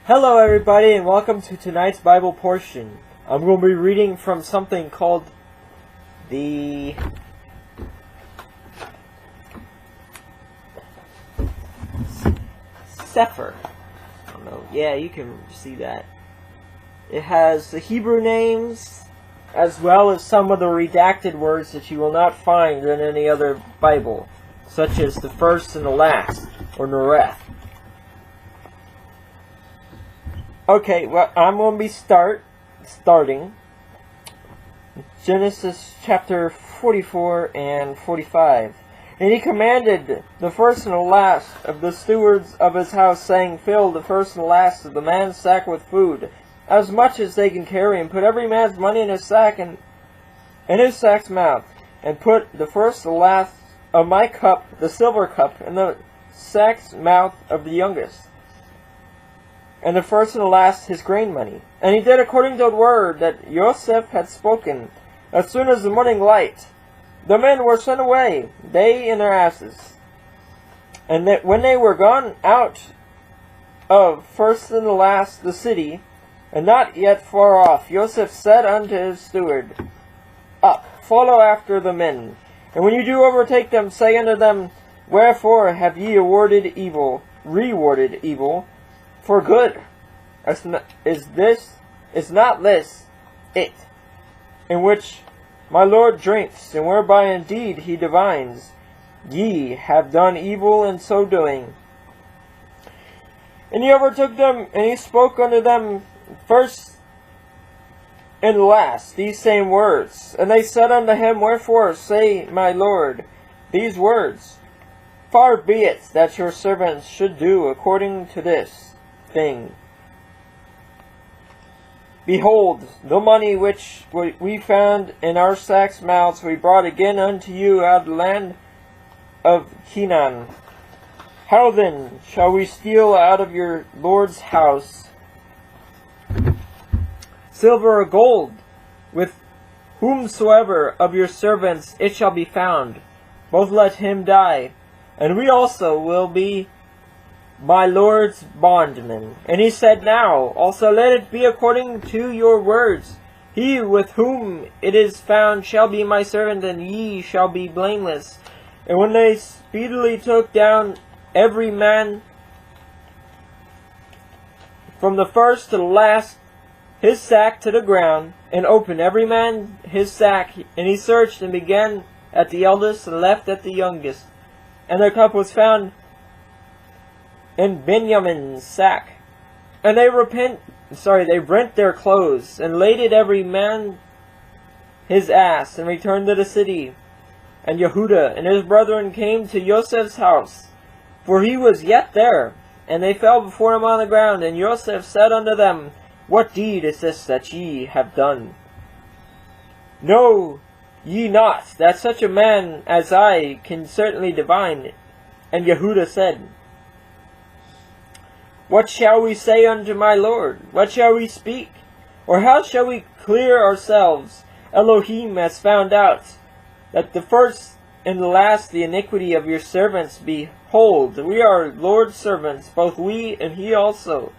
Hello everybody and welcome to tonight's Bible portion. I'm going to be reading from something called the CEPHER. I don't know. Yeah, you can see that. It has the Hebrew names as well as some of the redacted words that you will not find in any other Bible, such as the first and the last, or Nereth. Okay, well, I'm going to be starting Genesis chapter 44 and 45. And he commanded the first and the last of the stewards of his house, saying, Fill the first and the last of the man's sack with food, as much as they can carry, and put every man's money in his sack and in his sack's mouth, and put the first and the last of my cup, the silver cup, in the sack's mouth of the youngest, and the first and the last his grain money. And he did according to the word that Joseph had spoken. As soon as the morning light, the men were sent away, they and their asses. And that when they were gone out of first and the last the city, and not yet far off, Joseph said unto his steward, Up, follow after the men. And when you do overtake them, say unto them, Wherefore have ye rewarded evil for good? Is not this it, in which my Lord drinks, and whereby indeed he divines? Ye have done evil in so doing. And he overtook them, and he spoke unto them first and last these same words. And they said unto him, Wherefore say my Lord these words? Far be it that your servants should do according to this thing. Behold, the money which we found in our sacks' mouths we brought again unto you out of the land of Canaan. How then shall we steal out of your Lord's house silver or gold, with whomsoever of your servants it shall be found? Both let him die, and we also will be my Lord's bondmen. And he said, Now also let it be according to your words. He with whom it is found shall be my servant, and ye shall be blameless. And when they speedily took down every man from the first to the last his sack to the ground, and opened every man his sack, and he searched and began at the eldest and left at the youngest. And the cup was found in Benjamin's sack. And they rent their clothes, and laded every man his ass, and returned to the city. And Yehuda and his brethren came to Joseph's house, for he was yet there. And they fell before him on the ground. And Joseph said unto them, What deed is this that ye have done? Know ye not that such a man as I can certainly divine? And Yehuda said, What shall we say unto my Lord? What shall we speak? Or how shall we clear ourselves? Elohim has found out that the first and the last the iniquity of your servants. Behold, we are Lord's servants, both we and he also,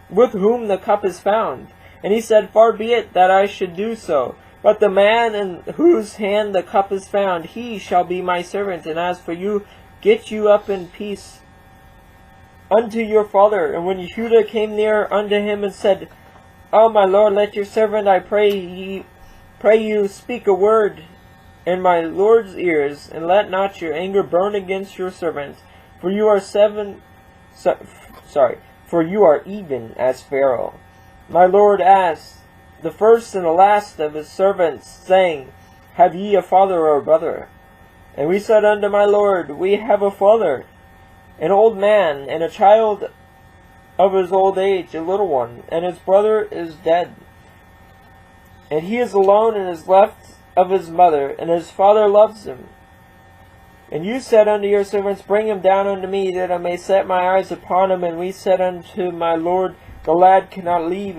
with whom the cup is found. And he said, Far be it that I should do so. But the man in whose hand the cup is found, he shall be my servant. And as for you, get you up in peace unto your father. And when Yehuda came near unto him and said, O my Lord, let your servant, I pray you, speak a word in my Lord's ears, and let not your anger burn against your servant. For you are even as Pharaoh. My Lord asked the first and the last of his servants, saying, Have ye a father or a brother? And we said unto my Lord, We have a father, an old man, and a child of his old age, a little one, and his brother is dead. And he is alone and is left of his mother, and his father loves him. And you said unto your servants, Bring him down unto me, that I may set my eyes upon him. And we said unto my Lord, The lad cannot leave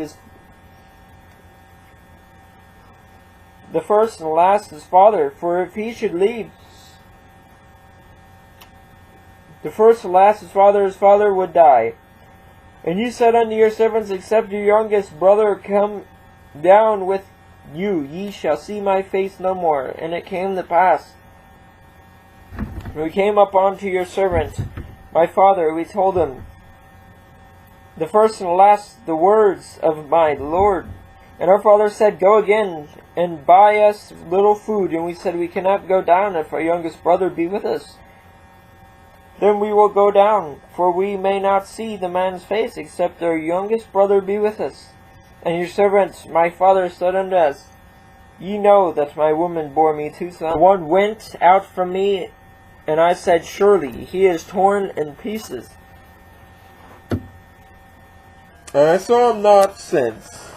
the first and the last his father, for if he should leave the first and last his father would die. And you said unto your servants, except your youngest brother come down with you, ye shall see my face no more. And it came to pass, when we came up unto your servant, my father, we told him the first and last the words of my Lord. And our father said, go again and buy us little food. And we said, we cannot go down if our youngest brother be with us. Then we will go down, for we may not see the man's face, except our youngest brother be with us. And your servant, my father, said unto us, ye know that my woman bore me 2 sons. One went out from me, and I said, surely he is torn in pieces. And I saw him not since.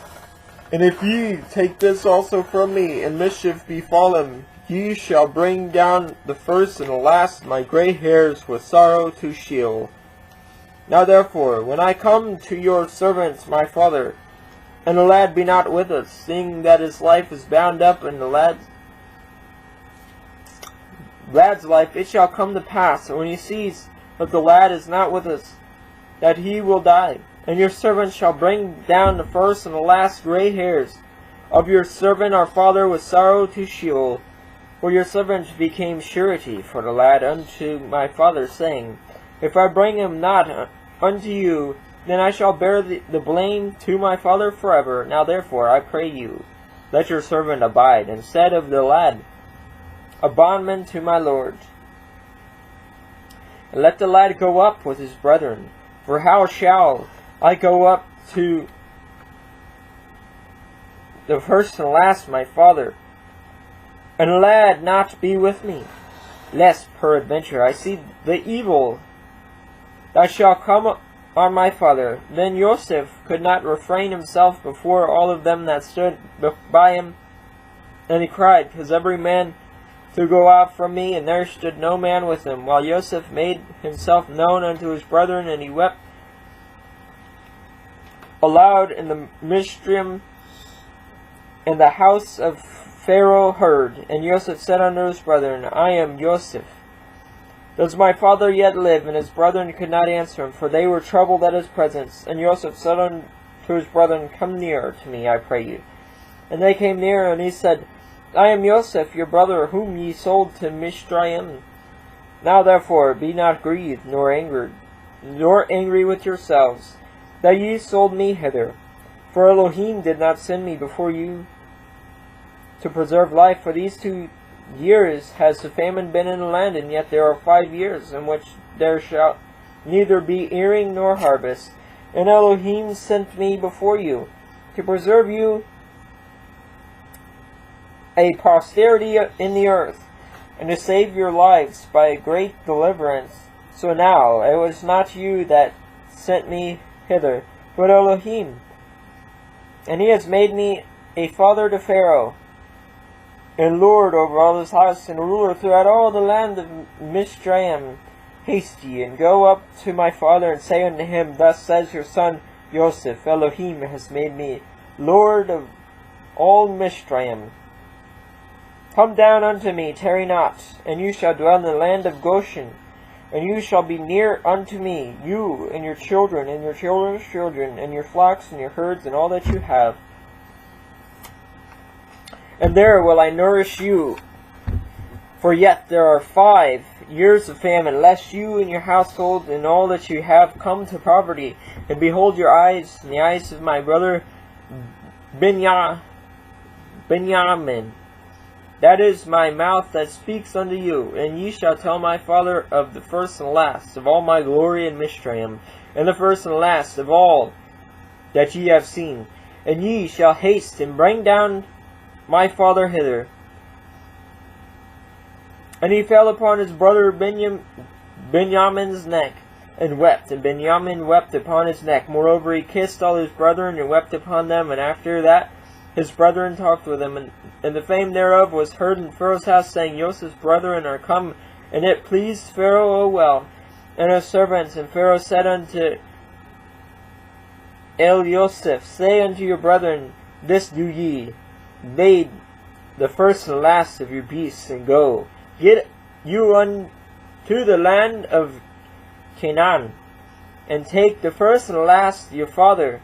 And if ye take this also from me, and mischief befall him, ye shall bring down the first and the last of my gray hairs with sorrow to Sheol. Now therefore, when I come to your servant my father, and the lad be not with us, seeing that his life is bound up in the lad's life, it shall come to pass, when he sees that the lad is not with us, that he will die. And your servant shall bring down the first and the last gray hairs of your servant our father with sorrow to Sheol. For your servant became surety for the lad unto my father, saying, if I bring him not unto you, then I shall bear the blame to my father forever. Now therefore, I pray you, let your servant abide, instead of the lad, a bondman to my lord. And let the lad go up with his brethren. For how shall I go up to the first and last my father, and the lad not be with me, lest peradventure I see the evil that shall come on my father. Then Joseph could not refrain himself before all of them that stood by him, and he cried, because every man to go out from me, and there stood no man with him, while Joseph made himself known unto his brethren, and he wept aloud in the Mizraim, and the house of Pharaoh heard. And Joseph said unto his brethren, I am Joseph. Does my father yet live? And his brethren could not answer him, for they were troubled at his presence. And Joseph said unto his brethren, come near to me, I pray you. And they came near, and he said, I am Joseph, your brother, whom ye sold to Mizraim. Now therefore be not grieved, nor angry with yourselves, that ye sold me hither. For Elohim did not send me before you to preserve life. For these 2 years has the famine been in the land, and yet there are 5 years in which there shall neither be earing nor harvest. And Elohim sent me before you to preserve you a posterity in the earth, and to save your lives by a great deliverance. So now it was not you that sent me hither, but Elohim. And he has made me a father to Pharaoh, and lord over all his house, and ruler throughout all the land of Mizraim. Haste ye, and go up to my father, and say unto him, thus says your son Joseph, Elohim has made me lord of all Mizraim. Come down unto me, tarry not, and you shall dwell in the land of Goshen. And you shall be near unto me, you and your children, and your children's children, and your flocks, and your herds, and all that you have. And there will I nourish you. For yet there are 5 years of famine, lest you and your household, and all that you have, come to poverty. And behold your eyes, and the eyes of my brother Benjamin. That is my mouth that speaks unto you. And ye shall tell my father of the first and last of all my glory in Mizraim, and the first and last of all that ye have seen. And ye shall haste and bring down my father hither. And he fell upon his brother Benjamin's neck, and wept. And Benjamin wept upon his neck. Moreover, he kissed all his brethren, and wept upon them. And after that his brethren talked with him, and the fame thereof was heard in Pharaoh's house, saying, Joseph's brethren are come. And it pleased Pharaoh o well, and his servants. And Pharaoh said unto Joseph, say unto your brethren, this do ye, bade the first and last of your beasts, and go, get you unto the land of Canaan, and take the first and the last of your father,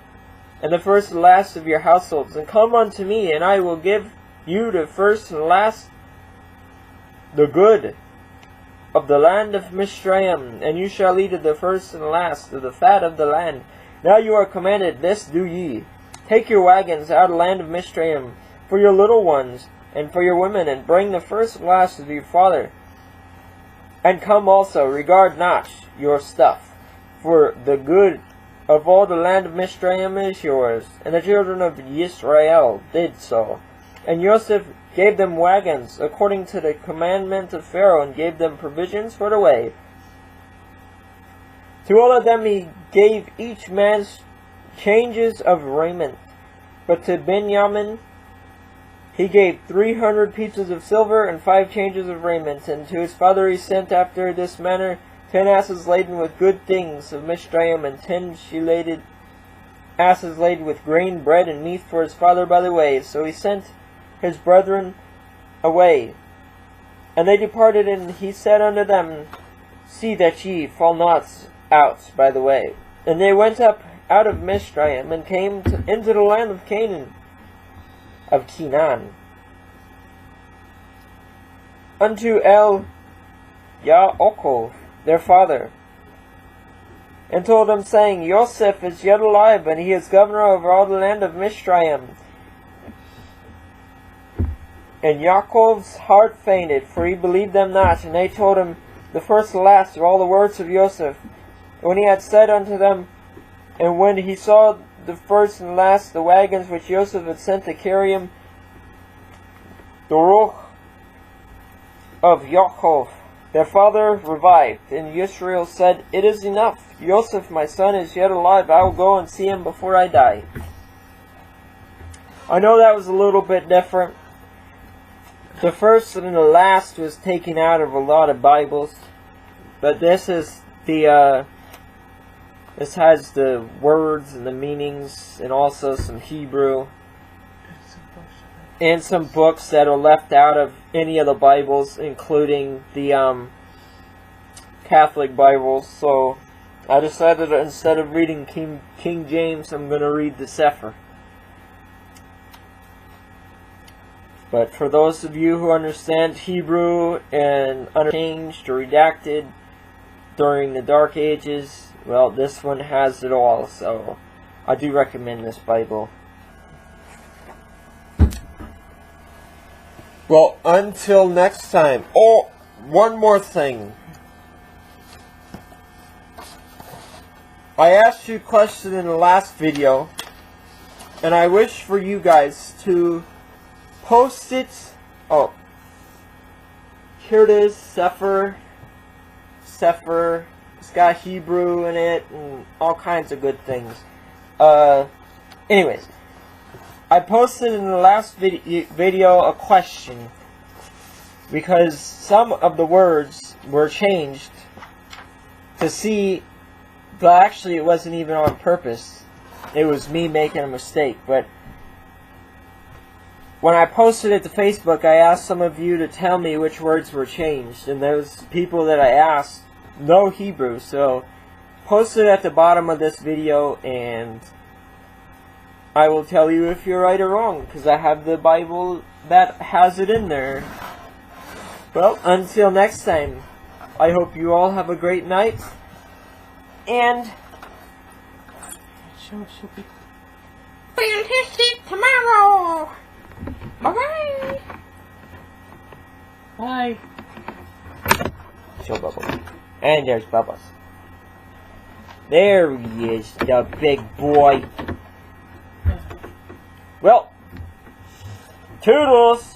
and the first and last of your households, and come unto me, and I will give you the first and last, the good of the land of Mizraim, and you shall eat of the first and last of the fat of the land. Now you are commanded, this do ye. Take your wagons out of the land of Mizraim, for your little ones, and for your women, and bring the first and last of your father. And come also, regard not your stuff, for the good of all the land of Mizraim is yours. And the children of Israel did so. And Joseph gave them wagons according to the commandment of Pharaoh, and gave them provisions for the way. To all of them he gave each man changes of raiment. But to Benjamin he gave 300 pieces of silver and 5 changes of raiment. And to his father he sent after this manner 10 asses laden with good things of Mizraim, and 10 she-laden asses laden with grain, bread, and meat for his father by the way. So he sent his brethren away. And they departed, and he said unto them, see that ye fall not out by the way. And they went up out of Mizraim, and came into the land of Canaan, unto Yaakov their father, and told them, saying, Joseph is yet alive, and he is governor over all the land of Mizraim. And Yaakov's heart fainted, for he believed them not. And they told him the first and last of all the words of Joseph. And when he had said unto them, and when he saw the first and last, the wagons which Joseph had sent to carry him, the ruach of Yaakov their father revived. And Israel said, it is enough. Joseph my son is yet alive. I will go and see him before I die. I know that was a little bit different. The first and the last was taken out of a lot of Bibles, but this is the this has the words and the meanings, and also some Hebrew and some books that are left out of any of the Bibles, including the Catholic Bibles. So I decided that instead of reading King James, I'm going to read the CEPHER. But for those of you who understand Hebrew and changed or redacted during the Dark Ages, well, this one has it all, so I do recommend this Bible. Well, until next time. Oh, one more thing. I asked you a question in the last video, and I wish for you guys to post it. Oh, here it is, CEPHER. It's got Hebrew in it and all kinds of good things. Anyways, I posted in the last video a question because some of the words were changed to see, but actually it wasn't even on purpose. It was me making a mistake. But when I posted it to Facebook, I asked some of you to tell me which words were changed, and those people that I asked know Hebrew, so post it at the bottom of this video and I will tell you if you're right or wrong, because I have the Bible that has it in there. Well, until next time, I hope you all have a great night, and fantastic tomorrow. Bye-bye. Bye. Show Bubbles. And there's Bubbles. There he is, the big boy. Well, toodles.